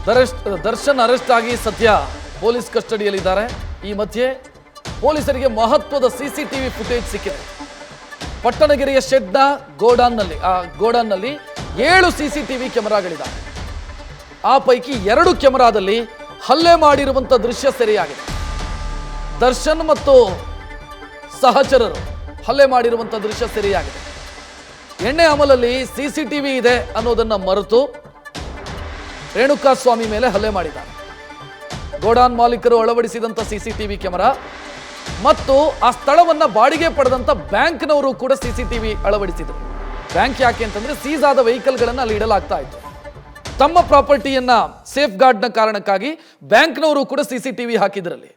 Darshan arrest ಆಗಿ ಸದ್ಯ police ಕಸ್ಟಡಿಯಲ್ಲಿದ್ದಾರೆ. ಈ ಮಧ್ಯೆ ಪೊಲೀಸರಿಗೆ ಮಹತ್ವದ ಸಿಸಿಟಿವಿ ಫುಟೇಜ್ ಸಿಕ್ಕಿದೆ. ಪಟ್ಟಣಗೆರೆಯ ಶೆಡ್ನ ಗೋಡಾನ್ನಲ್ಲಿ 7 ಸಿಸಿಟಿವಿ ಕ್ಯಾಮೆರಾಗಳಿದ್ದಾವೆ. ಆ ಪೈಕಿ 2 ಕ್ಯಾಮೆರಾದಲ್ಲಿ ಹಲ್ಲೆ ಮಾಡಿರುವಂಥ ದೃಶ್ಯ ಸೆರೆಯಾಗಿದೆ. ದರ್ಶನ್ ಮತ್ತು ಸಹಚರರು ಹಲ್ಲೆ ಮಾಡಿರುವಂಥ ದೃಶ್ಯ ಸೆರೆಯಾಗಿದೆ. ಎಣ್ಣೆ ಅಮಲಲ್ಲಿ ಸಿಸಿಟಿವಿ ಇದೆ ಅನ್ನೋದನ್ನ ಮರೆತು ರೇಣುಕಾಸ್ವಾಮಿ ಮೇಲೆ ಹಲ್ಲೆ ಮಾಡಿದ್ದಾರೆ. ಗೋಡಾನ್ ಮಾಲೀಕರು ಅಳವಡಿಸಿದಂಥ ಸಿಸಿಟಿವಿ ಕ್ಯಾಮೆರಾ ಮತ್ತು ಆ ಸ್ಥಳವನ್ನ ಬಾಡಿಗೆ ಪಡೆದಂಥ ಬ್ಯಾಂಕ್ನವರು ಕೂಡ ಸಿಸಿಟಿವಿ ಅಳವಡಿಸಿದರು. ಬ್ಯಾಂಕ್ ಯಾಕೆ ಅಂತಂದ್ರೆ ಸೀಸ್ ಆದ ವೆಹಿಕಲ್ಗಳನ್ನು ಅಲ್ಲಿ ಇಡಲಾಗ್ತಾ ಇತ್ತು. ತಮ್ಮ ಪ್ರಾಪರ್ಟಿಯನ್ನ ಸೇಫ್ ಗಾರ್ಡ್ನ ಕಾರಣಕ್ಕಾಗಿ ಬ್ಯಾಂಕ್ನವರು ಕೂಡ ಸಿಸಿಟಿವಿ ಹಾಕಿದ್ರಲ್ಲಿ.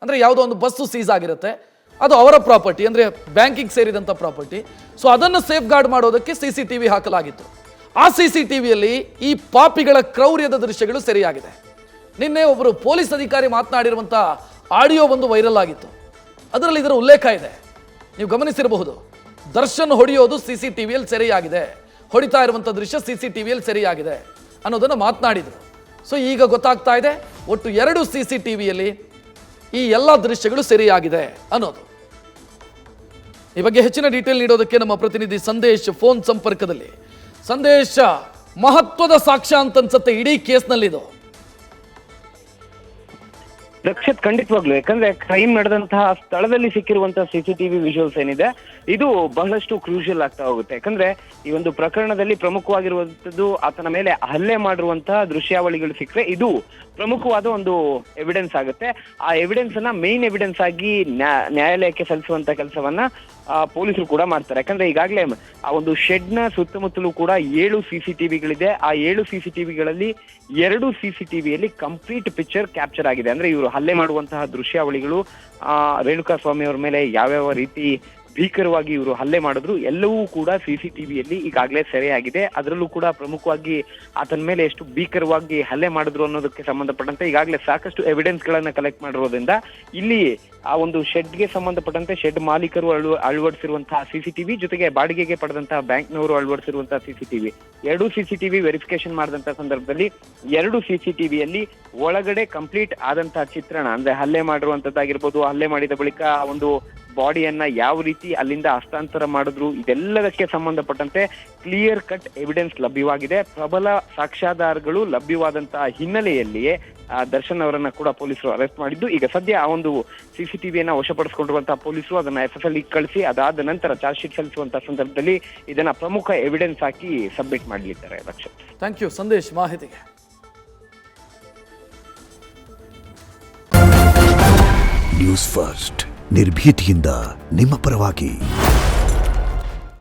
ಅಂದ್ರೆ ಯಾವುದೋ ಒಂದು ಬಸ್ಸು ಸೀಸ್ ಆಗಿರುತ್ತೆ, ಅದು ಅವರ ಪ್ರಾಪರ್ಟಿ, ಅಂದ್ರೆ ಬ್ಯಾಂಕಿಗೆ ಸೇರಿದಂಥ ಪ್ರಾಪರ್ಟಿ. ಸೊ ಅದನ್ನು ಸೇಫ್ ಗಾರ್ಡ್ ಮಾಡೋದಕ್ಕೆ ಸಿಸಿಟಿವಿ ಹಾಕಲಾಗಿತ್ತು. ಆ ಸಿಸಿಟಿವಿಯಲ್ಲಿ ಈ ಪಾಪಿಗಳ ಕ್ರೌರ್ಯದ ದೃಶ್ಯಗಳು ಸೆರೆಯಾಗಿದೆ. ನಿನ್ನೆ ಒಬ್ಬರು ಪೊಲೀಸ್ ಅಧಿಕಾರಿ ಮಾತನಾಡಿರುವಂಥ ಆಡಿಯೋ ಒಂದು ವೈರಲ್ ಆಗಿತ್ತು. ಅದರಲ್ಲಿ ಇದರ ಉಲ್ಲೇಖ ಇದೆ, ನೀವು ಗಮನಿಸಿರಬಹುದು. ದರ್ಶನ್ ಹೊಡೆಯೋದು ಸಿಸಿಟಿವಿಯಲ್ಲಿ ಸೆರೆಯಾಗಿದೆ, ಹೊಡಿತಾ ಇರುವಂಥ ದೃಶ್ಯ ಸಿಸಿಟಿವಿಯಲ್ಲಿ ಸೆರೆಯಾಗಿದೆ ಅನ್ನೋದನ್ನು ಮಾತನಾಡಿದರು. ಸೊ ಈಗ ಗೊತ್ತಾಗ್ತಾ ಇದೆ ಒಟ್ಟು 2 ಸಿಸಿಟಿವಿಯಲ್ಲಿ ಈ ಎಲ್ಲ ದೃಶ್ಯಗಳು ಸೆರೆಯಾಗಿದೆ ಅನ್ನೋದು. ಈ ಬಗ್ಗೆ ಹೆಚ್ಚಿನ ಡೀಟೇಲ್ ನೀಡೋದಕ್ಕೆ ನಮ್ಮ ಪ್ರತಿನಿಧಿ ಸಂದೇಶ್ ಫೋನ್ ಸಂಪರ್ಕದಲ್ಲಿ. ಸಂದೇಶ, ಮಹತ್ವದ ಸಾಕ್ಷ್ಯ ಅಂತ ಅನ್ಸುತ್ತೆ ಇಡೀ ಕೇಸ್ನಲ್ಲಿದು. ರಕ್ಷಿತ್, ಖಂಡಿತವಾಗ್ಲು. ಯಾಕಂದ್ರೆ ಕ್ರೈಮ್ ನಡೆದಂತಹ ಸ್ಥಳದಲ್ಲಿ ಸಿಕ್ಕಿರುವಂತಹ ಸಿಸಿಟಿವಿ ವಿಜುವಲ್ಸ್ ಏನಿದೆ ಇದು ಬಹಳಷ್ಟು ಕ್ರೂಷಿಯಲ್ ಆಗ್ತಾ ಹೋಗುತ್ತೆ. ಯಾಕಂದ್ರೆ ಈ ಒಂದು ಪ್ರಕರಣದಲ್ಲಿ ಪ್ರಮುಖವಾಗಿರುವಂತದ್ದು ಆತನ ಮೇಲೆ ಹಲ್ಲೆ ಮಾಡಿರುವಂತಹ ದೃಶ್ಯಾವಳಿಗಳು ಸಿಕ್ಕರೆ ಇದು ಪ್ರಮುಖವಾದ ಒಂದು ಎವಿಡೆನ್ಸ್ ಆಗುತ್ತೆ. ಆ ಎವಿಡೆನ್ಸ್ ಅನ್ನ ಮೇನ್ ಎವಿಡೆನ್ಸ್ ಆಗಿ ನ್ಯಾಯಾಲಯಕ್ಕೆ ಸಲ್ಲಿಸುವಂತ ಕೆಲಸವನ್ನ ಪೊಲೀಸರು ಕೂಡ ಮಾಡ್ತಾರೆ. ಯಾಕಂದ್ರೆ ಈಗಾಗಲೇ ಆ ಒಂದು ಶೆಡ್ ನ ಸುತ್ತಮುತ್ತಲೂ ಕೂಡ 7 ಸಿಸಿಟಿವಿಗಳಿದೆ. ಆ 7 ಸಿಸಿಟಿವಿಗಳಲ್ಲಿ 2 ಸಿಸಿಟಿವಿಯಲ್ಲಿ ಕಂಪ್ಲೀಟ್ ಪಿಕ್ಚರ್ ಕ್ಯಾಪ್ಚರ್ ಆಗಿದೆ. ಅಂದ್ರೆ ಇವರು ಹಲ್ಲೆ ಮಾಡುವಂತಹ ದೃಶ್ಯಾವಳಿಗಳು, ರೇಣುಕಾಸ್ವಾಮಿ ಅವರ ಮೇಲೆ ಯಾವ್ಯಾವ ರೀತಿ ಭೀಕರವಾಗಿ ಇವರು ಹಲ್ಲೆ ಮಾಡಿದ್ರು ಎಲ್ಲವೂ ಕೂಡ ಸಿಸಿಟಿವಿಯಲ್ಲಿ ಈಗಾಗಲೇ ಸೆರೆಯಾಗಿದೆ. ಅದರಲ್ಲೂ ಕೂಡ ಪ್ರಮುಖವಾಗಿ ಆತನ ಮೇಲೆ ಎಷ್ಟು ಭೀಕರವಾಗಿ ಹಲ್ಲೆ ಮಾಡಿದ್ರು ಅನ್ನೋದಕ್ಕೆ ಸಂಬಂಧಪಟ್ಟಂತೆ ಈಗಾಗಲೇ ಸಾಕಷ್ಟು ಎವಿಡೆನ್ಸ್ ಗಳನ್ನ ಕಲೆಕ್ಟ್ ಮಾಡಿರೋದ್ರಿಂದ ಇಲ್ಲಿ ಆ ಒಂದು ಶೆಡ್ಗೆ ಸಂಬಂಧಪಟ್ಟಂತೆ ಶೆಡ್ ಮಾಲೀಕರು ಅಳವಡಿಸಿರುವಂತಹ ಸಿಸಿಟಿವಿ ಜೊತೆಗೆ ಬಾಡಿಗೆಗೆ ಪಡೆದಂತಹ ಬ್ಯಾಂಕ್ನವರು ಅಳವಡಿಸಿರುವಂತಹ ಸಿಸಿಟಿವಿ 2 ಸಿಸಿಟಿವಿ ವೆರಿಫಿಕೇಶನ್ ಮಾಡಿದಂತಹ ಸಂದರ್ಭದಲ್ಲಿ 2 ಸಿಸಿಟಿವಿಯಲ್ಲಿ ಒಳಗಡೆ ಕಂಪ್ಲೀಟ್ ಆದಂತಹ ಚಿತ್ರಣ, ಅಂದ್ರೆ ಹಲ್ಲೆ ಮಾಡಿರುವಂತದ್ದಾಗಿರ್ಬೋದು, ಹಲ್ಲೆ ಮಾಡಿದ ಬಳಿಕ ಒಂದು ಬಾಡಿಯನ್ನ ಯಾವ ರೀತಿ ಅಲ್ಲಿಂದ ಹಸ್ತಾಂತರ ಮಾಡಿದ್ರು, ಇದೆಲ್ಲದಕ್ಕೆ ಸಂಬಂಧಪಟ್ಟಂತೆ ಕ್ಲಿಯರ್ ಕಟ್ ಎವಿಡೆನ್ಸ್ ಲಭ್ಯವಾಗಿದೆ. ಪ್ರಬಲ ಸಾಕ್ಷ್ಯಾಧಾರಗಳು ಲಭ್ಯವಾದಂತಹ ಹಿನ್ನೆಲೆಯಲ್ಲಿಯೇ ದರ್ಶನ್ ಅವರನ್ನ ಕೂಡ ಪೊಲೀಸರು ಅರೆಸ್ಟ್ ಮಾಡಿದ್ದು. ಈಗ ಸದ್ಯ ಆ ಒಂದು ಸಿಸಿಟಿವಿಯನ್ನ ವಶಪಡಿಸಿಕೊಂಡಿರುವಂತಹ ಪೊಲೀಸರು ಅದನ್ನ FFL ಕಳಿಸಿ ಅದಾದ ನಂತರ ಚಾರ್ಜ್ ಶೀಟ್ ಸಲ್ಲಿಸುವಂತಹ ಸಂದರ್ಭದಲ್ಲಿ ಇದನ್ನ ಪ್ರಮುಖ ಎವಿಡೆನ್ಸ್ ಹಾಕಿ ಸಬ್ಮಿಟ್ ಮಾಡಲಿದ್ದಾರೆ. ರಕ್ಷಿತ್, ಥ್ಯಾಂಕ್ ಯು ಸಂದೇಶ್ ಮಾಹಿತಿಗೆ. ನ್ಯೂಸ್ ಫಸ್ಟ್, ನಿರ್ಭೀತಿಯಿಂದ ನಿಮ್ಮ ಪರವಾಗಿ.